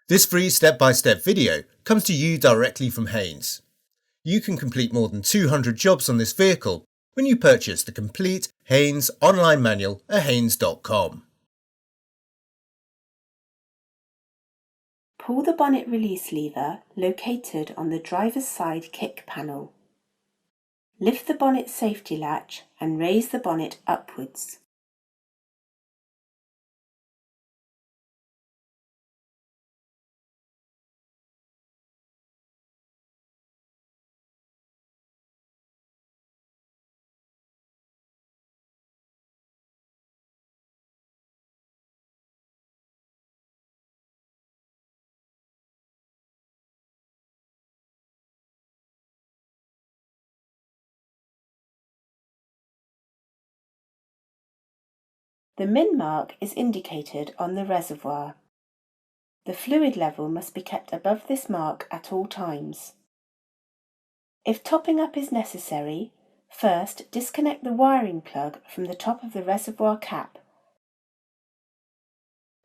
This free step-by-step video comes to you directly from Haynes. You can complete more than 200 jobs on this vehicle when you purchase the complete Haynes online manual at haynes.com. Pull the bonnet release lever located on the driver's side kick panel. Lift the bonnet safety latch and raise the bonnet upwards. The min mark is indicated on the reservoir. The fluid level must be kept above this mark at all times. If topping up is necessary, first disconnect the wiring plug from the top of the reservoir cap.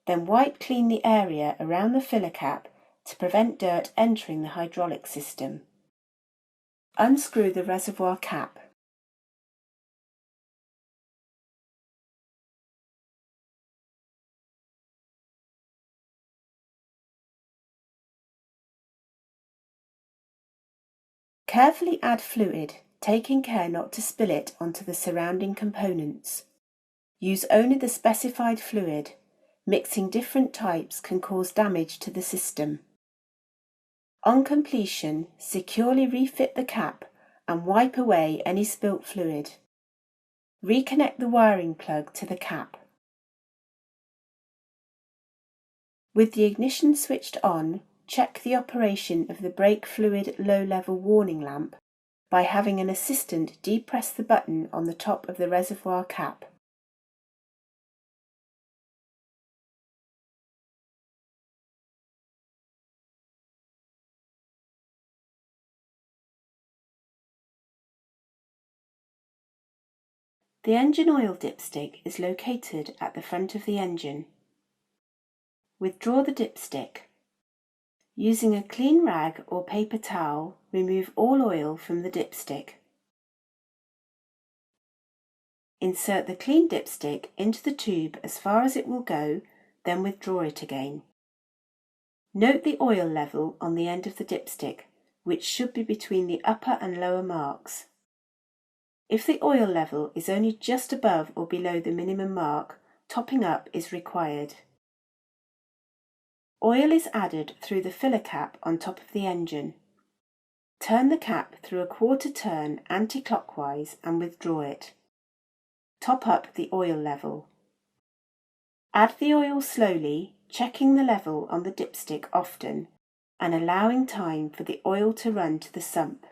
Then wipe clean the area around the filler cap to prevent dirt entering the hydraulic system. Unscrew the reservoir cap. Carefully add fluid, taking care not to spill it onto the surrounding components. Use only the specified fluid. Mixing different types can cause damage to the system. On completion, securely refit the cap and wipe away any spilt fluid. Reconnect the wiring plug to the cap. With the ignition switched on, check the operation of the brake fluid low-level warning lamp by having an assistant depress the button on the top of the reservoir cap. The engine oil dipstick is located at the front of the engine. Withdraw the dipstick. Using a clean rag or paper towel, remove all oil from the dipstick. Insert the clean dipstick into the tube as far as it will go, then withdraw it again. Note the oil level on the end of the dipstick, which should be between the upper and lower marks. If the oil level is only just above or below the minimum mark, topping up is required. Oil is added through the filler cap on top of the engine. Turn the cap through a quarter turn anti-clockwise and withdraw it. Top up the oil level. Add the oil slowly, checking the level on the dipstick often and allowing time for the oil to run to the sump.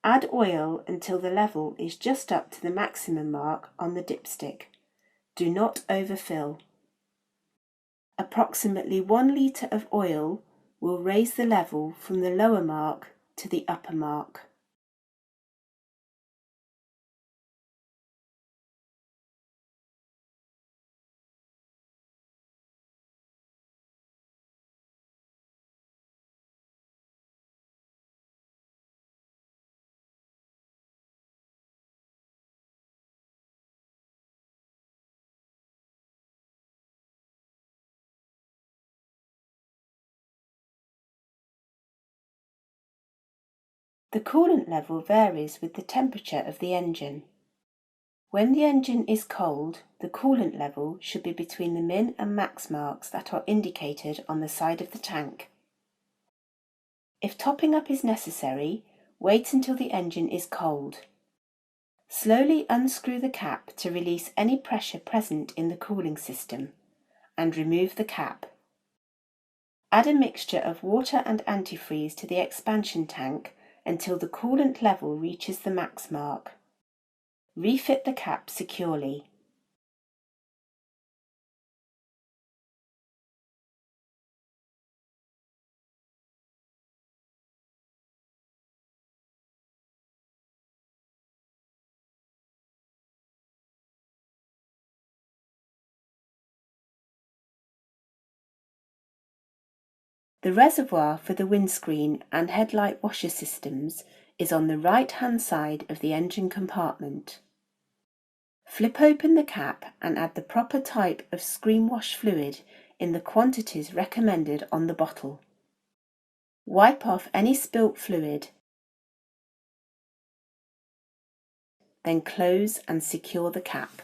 Add oil until the level is just up to the maximum mark on the dipstick. Do not overfill. Approximately 1 litre of oil will raise the level from the lower mark to the upper mark. The coolant level varies with the temperature of the engine. When the engine is cold, the coolant level should be between the min and max marks that are indicated on the side of the tank. If topping up is necessary, wait until the engine is cold. Slowly unscrew the cap to release any pressure present in the cooling system and remove the cap. Add a mixture of water and antifreeze to the expansion tank until the coolant level reaches the max mark. Refit the cap securely. The reservoir for the windscreen and headlight washer systems is on the right-hand side of the engine compartment. Flip open the cap and add the proper type of screen wash fluid in the quantities recommended on the bottle. Wipe off any spilt fluid, then close and secure the cap.